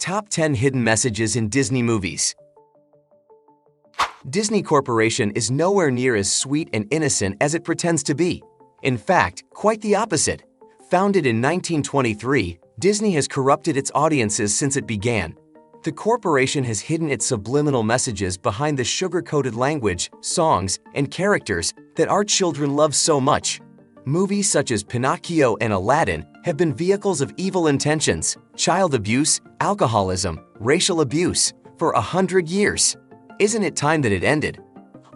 Top 10 Hidden Messages in Disney Movies. Disney Corporation is nowhere near as sweet and innocent as it pretends to be. In fact, quite the opposite. Founded in 1923, Disney has corrupted its audiences since it began. The corporation has hidden its subliminal messages behind the sugar-coated language, songs, and characters that our children love so much. Movies such as Pinocchio and Aladdin have been vehicles of evil intentions, child abuse, alcoholism, racial abuse for 100 years. Isn't it time that it ended?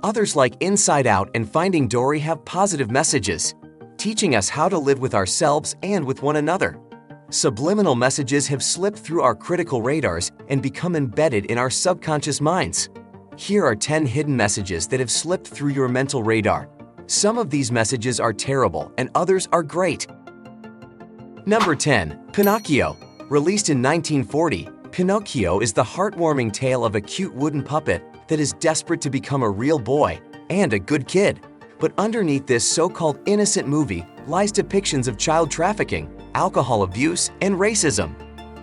Others like Inside Out and Finding Dory have positive messages, teaching us how to live with ourselves and with one another. Subliminal messages have slipped through our critical radars and become embedded in our subconscious minds. Here are 10 hidden messages that have slipped through your mental radar. Some of these messages are terrible and others are great. Number 10. Pinocchio. Released in 1940, Pinocchio is the heartwarming tale of a cute wooden puppet that is desperate to become a real boy and a good kid. But underneath this so-called innocent movie lies depictions of child trafficking, alcohol abuse, and racism.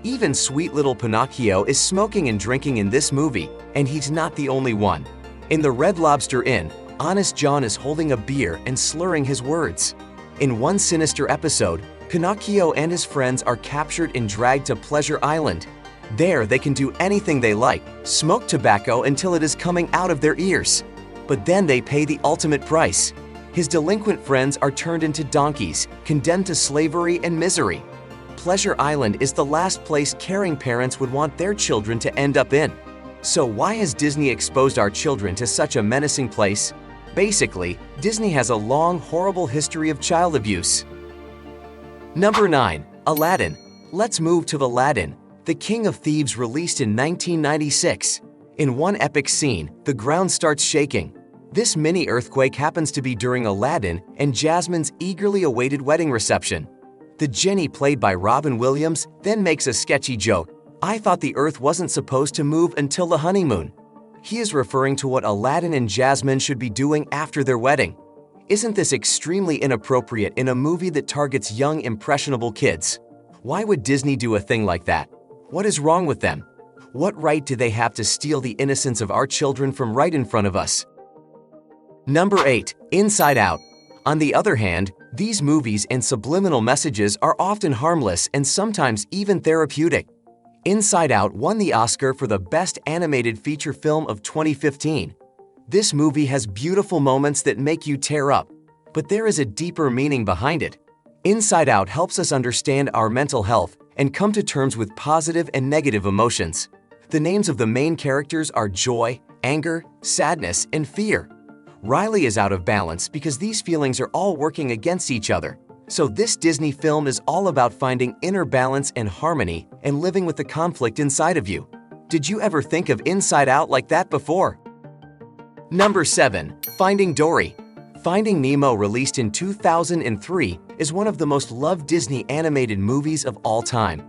Even sweet little Pinocchio is smoking and drinking in this movie, and he's not the only one. In the Red Lobster Inn, Honest John is holding a beer and slurring his words. In one sinister episode, Pinocchio and his friends are captured and dragged to Pleasure Island. There, they can do anything they like, smoke tobacco until it is coming out of their ears. But then they pay the ultimate price. His delinquent friends are turned into donkeys, condemned to slavery and misery. Pleasure Island is the last place caring parents would want their children to end up in. So why has Disney exposed our children to such a menacing place? Basically, Disney has a long, horrible history of child abuse. Number 9. Aladdin. Let's move to Aladdin, the King of Thieves, released in 1996. In one epic scene, the ground starts shaking. This mini earthquake happens to be during Aladdin and Jasmine's eagerly awaited wedding reception. The genie, played by Robin Williams, then makes a sketchy joke. "I thought the earth wasn't supposed to move until the honeymoon." He is referring to what Aladdin and Jasmine should be doing after their wedding. Isn't this extremely inappropriate in a movie that targets young, impressionable kids? Why would Disney do a thing like that? What is wrong with them? What right do they have to steal the innocence of our children from right in front of us? Number 8. Inside Out. On the other hand, these movies and subliminal messages are often harmless and sometimes even therapeutic. Inside Out won the Oscar for the Best Animated Feature Film of 2015. This movie has beautiful moments that make you tear up, but there is a deeper meaning behind it. Inside Out helps us understand our mental health and come to terms with positive and negative emotions. The names of the main characters are joy, anger, sadness, and fear. Riley is out of balance because these feelings are all working against each other. So this Disney film is all about finding inner balance and harmony and living with the conflict inside of you. Did you ever think of Inside Out like that before? Number 7. Finding Dory. Finding Nemo, released in 2003, is one of the most loved Disney animated movies of all time.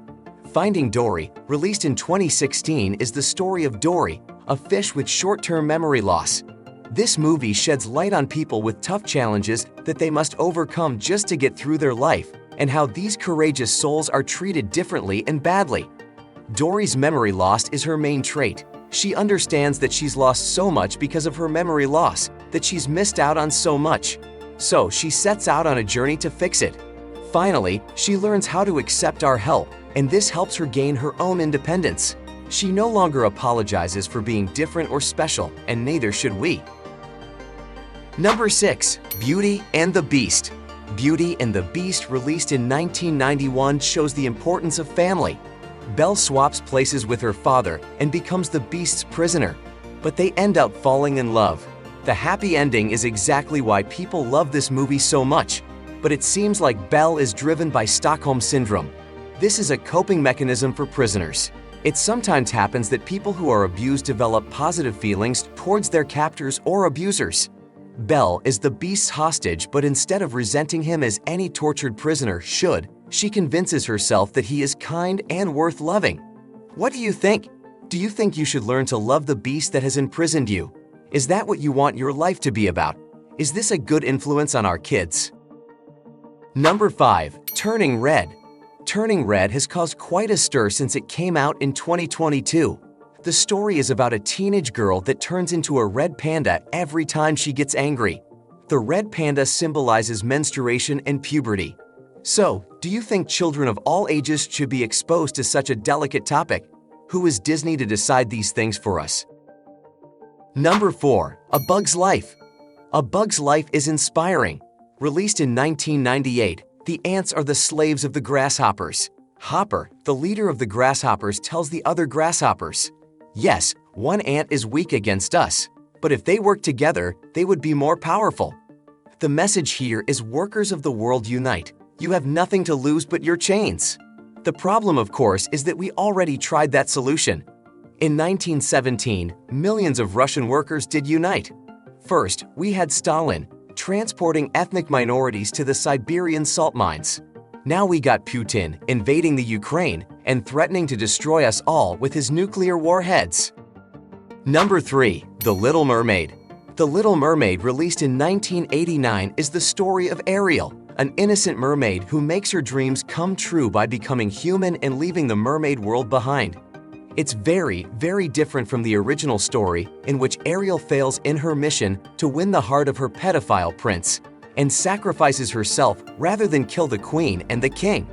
Finding Dory, released in 2016, is the story of Dory, a fish with short-term memory loss. This movie sheds light on people with tough challenges that they must overcome just to get through their life, and how these courageous souls are treated differently and badly. Dory's memory loss is her main trait. She understands that she's lost so much because of her memory loss, that she's missed out on so much. So she sets out on a journey to fix it. Finally, she learns how to accept our help, and this helps her gain her own independence. She no longer apologizes for being different or special, and neither should we. Number 6. Beauty and the Beast. Beauty and the Beast, released in 1991, shows the importance of family. Belle swaps places with her father and becomes the Beast's prisoner, but they end up falling in love. The happy ending is exactly why people love this movie so much, but it seems like Belle is driven by Stockholm Syndrome. This is a coping mechanism for prisoners. It sometimes happens that people who are abused develop positive feelings towards their captors or abusers. Belle is the Beast's hostage, but instead of resenting him as any tortured prisoner should, she convinces herself that he is kind and worth loving. What do you think? Do you think you should learn to love the Beast that has imprisoned you? Is that what you want your life to be about? Is this a good influence on our kids? Number 5. Turning Red. Turning Red has caused quite a stir since it came out in 2022. The story is about a teenage girl that turns into a red panda every time she gets angry. The red panda symbolizes menstruation and puberty. So, do you think children of all ages should be exposed to such a delicate topic? Who is Disney to decide these things for us? Number 4. A Bug's Life. A Bug's Life is inspiring. Released in 1998, the ants are the slaves of the grasshoppers. Hopper, the leader of the grasshoppers, tells the other grasshoppers, "Yes, one ant is weak against us, but if they work together, they would be more powerful." The message here is workers of the world unite. You have nothing to lose but your chains. The problem, of course, is that we already tried that solution. In 1917, millions of Russian workers did unite. First, we had Stalin, transporting ethnic minorities to the Siberian salt mines. Now we got Putin invading the Ukraine and threatening to destroy us all with his nuclear warheads. Number 3. The Little Mermaid. The Little Mermaid, released in 1989, is the story of Ariel, an innocent mermaid who makes her dreams come true by becoming human and leaving the mermaid world behind. It's very, very different from the original story, in which Ariel fails in her mission to win the heart of her pedophile prince and sacrifices herself rather than kill the queen and the king.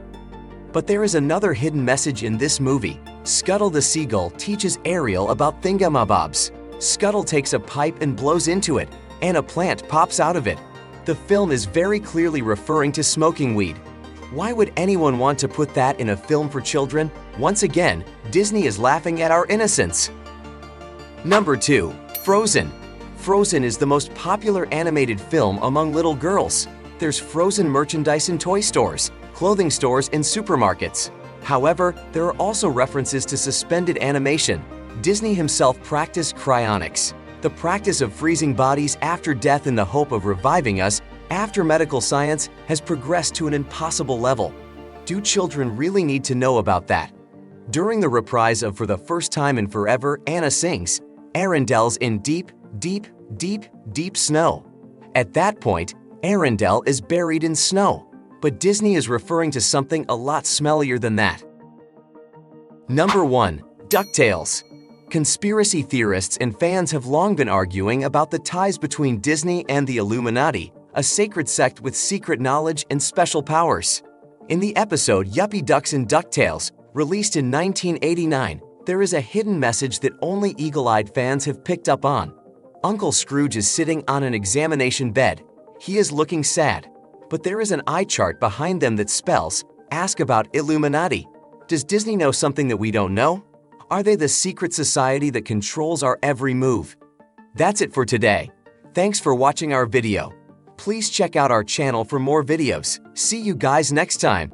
But there is another hidden message in this movie. Scuttle the seagull teaches Ariel about thingamabobs. Scuttle takes a pipe and blows into it, and a plant pops out of it. The film is very clearly referring to smoking weed. Why would anyone want to put that in a film for children? Once again, Disney is laughing at our innocence. Number 2. Frozen. Frozen is the most popular animated film among little girls. There's Frozen merchandise in toy stores, clothing stores, and supermarkets. However, there are also references to suspended animation. Disney himself practiced cryonics, the practice of freezing bodies after death in the hope of reviving us after medical science has progressed to an impossible level. Do children really need to know about that? During the reprise of For the First Time in Forever, Anna sings, "Arendelle's in deep, deep, deep, deep snow." At that point, Arendelle is buried in snow. But Disney is referring to something a lot smellier than that. Number 1. DuckTales. Conspiracy theorists and fans have long been arguing about the ties between Disney and the Illuminati, a sacred sect with secret knowledge and special powers. In the episode Yuppie Ducks and DuckTales, released in 1989, there is a hidden message that only eagle-eyed fans have picked up on. Uncle Scrooge is sitting on an examination bed. He is looking sad, but there is an eye chart behind them that spells, "Ask about Illuminati." Does Disney know something that we don't know? Are they the secret society that controls our every move? That's it for today. Thanks for watching our video. Please check out our channel for more videos. See you guys next time.